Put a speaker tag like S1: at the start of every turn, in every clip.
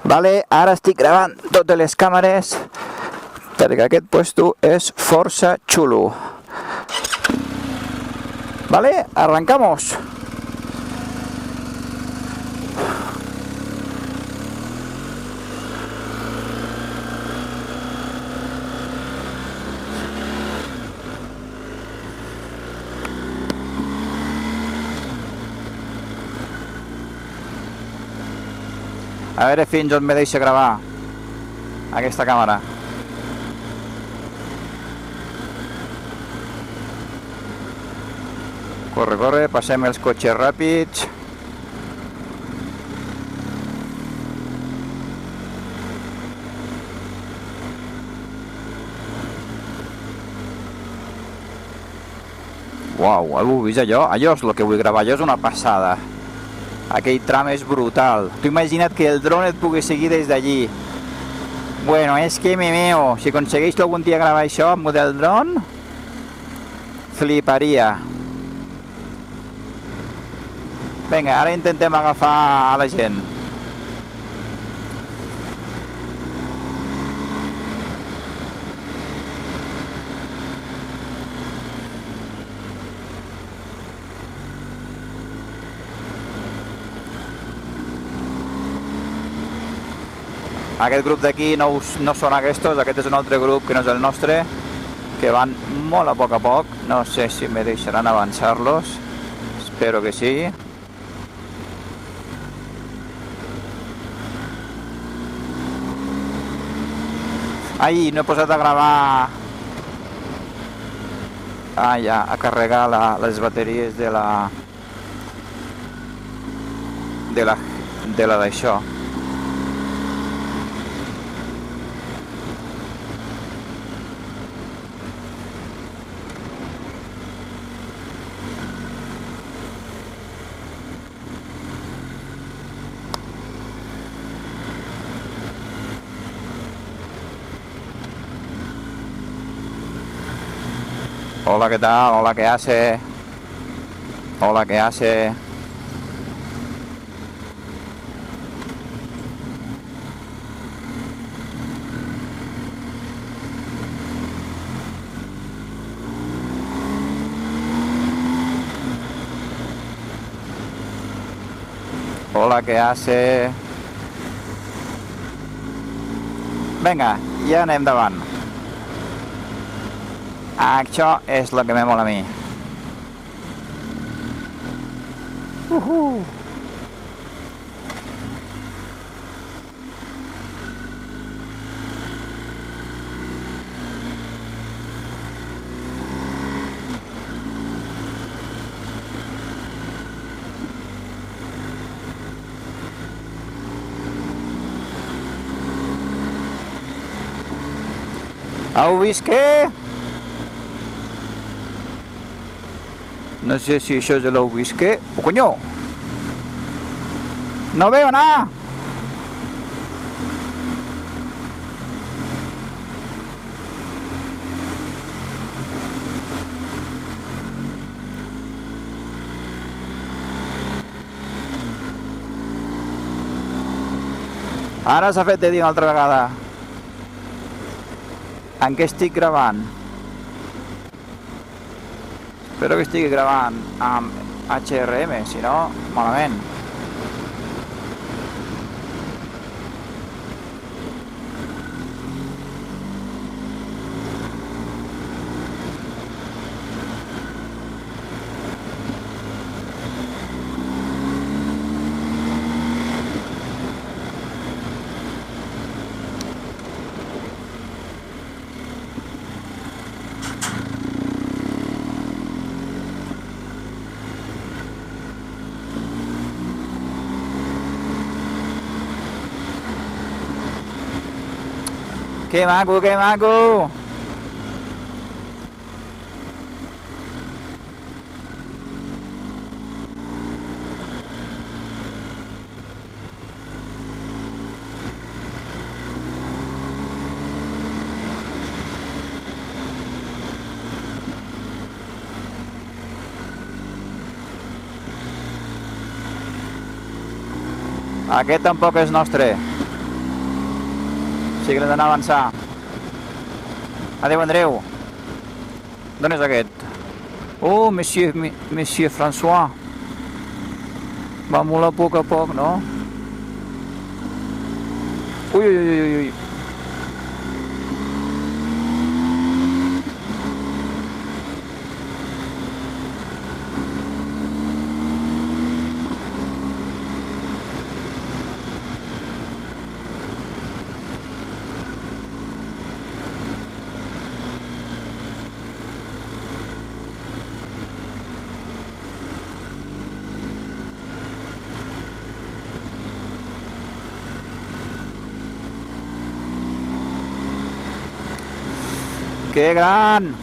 S1: Vale, ara estic gravant totes les càmeres perquè aquest puesto és força xulo. Vale, arrancamos. A veure fins on me deixa gravar aquesta càmera. Corre, corre, passem els cotxes ràpids. Uau, heu vist allò? Allò és el que vull gravar, allò és una passada. Aquell tram és brutal. Tu imagina't que el dron et pugui seguir des d'allí. Bueno, és que me meo. Si aconsegueixo algun dia gravar això amb model dron, fliparia. Vinga, ara intentem agafar a la gent. Aquest grup d'aquí no són aquests, aquest és un altre grup que no és el nostre, que van molt a poc. No sé si me deixaran avançar-los, espero que sí. Ai, no he posat a gravar... Ah, ja, a carregar les bateries de la d'això. Hola, ¿qué tal? Hola, ¿qué hace? Hola, ¿qué hace? Hola, ¿qué hace? Vinga, ja anem davant. Això és el que me mola a mi. Heu vist què? No sé si això és l'heu vist què? Oh, coño! No veo nada! Ara s'ha fet de dir una altra vegada. En què estic gravant? Espero que estigui gravant amb HRM, si no, malament. ¡Qué maco, qué maco! Aquest tampoc és nostre. Sí que l'he d'anar a avançar. Adéu, Andreu. D'on és aquest? Oh, Monsieur François. Va molt a poc, no? Ui, ui, ui, ui. ¡Qué gran!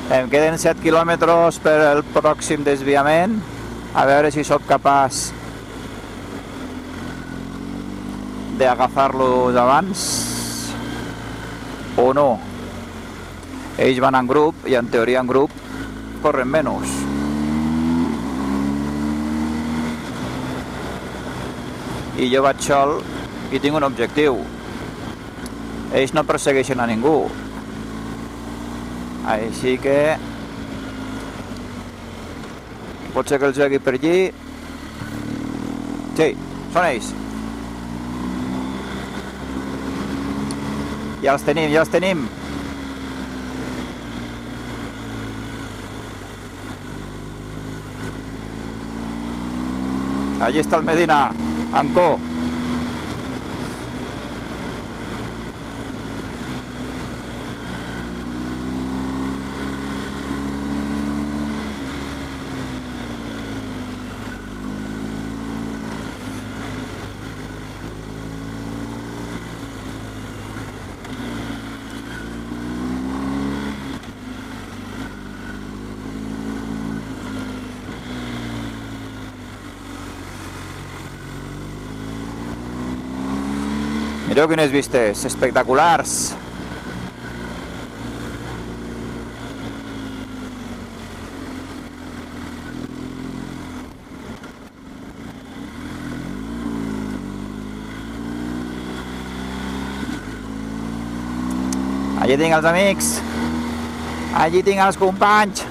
S1: Em queden 7 quilòmetres per el pròxim desviament. A veure si sóc capaç d'agafar-los abans o no. Ells van en grup i en teoria en grup corren menys. I jo vaig sol i tinc un objectiu. Ells no persegueixen a ningú. Així que pot ser que els vegi per allí. Sí, són ells. Ja els tenim, ja els tenim. Allí està el Medina, Anco. Mireu quines vistes espectaculars. Allí tinc els amics. Allí tinc els companys.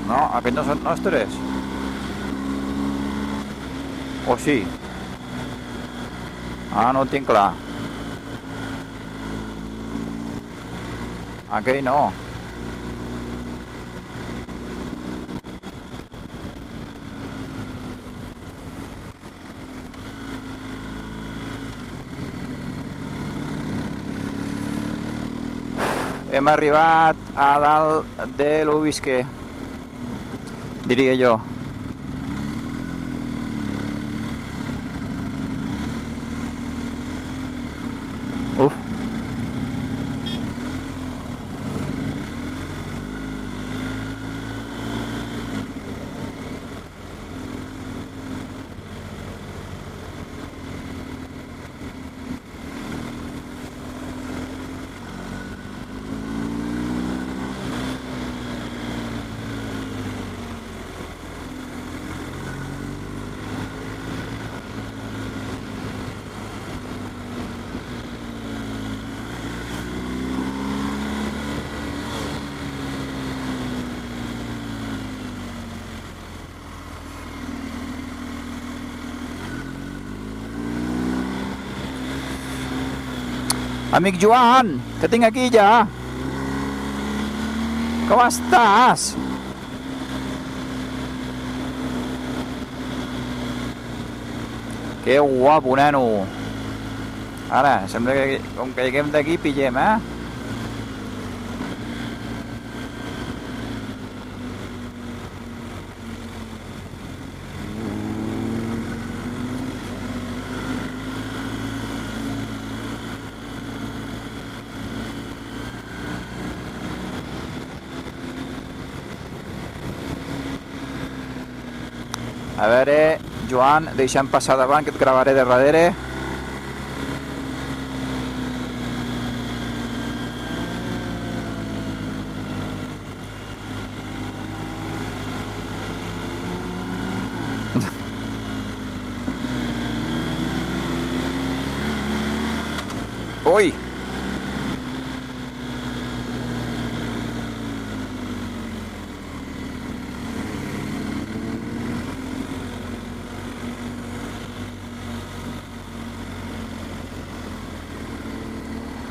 S1: No, aquests no són nostres. O sí? Ah, no ho tinc clar. Aquell no. Hem arribat a dalt de l'Ubisque, diria jo. Uf. Amic Joan, te tinc aquí ja. Com estàs? Que guapo, nano. Ara, sembla que com caiguem d'aquí pillem, eh? A veure, Joan, deixa'm passar davant, que et gravaré de darrere. Ui!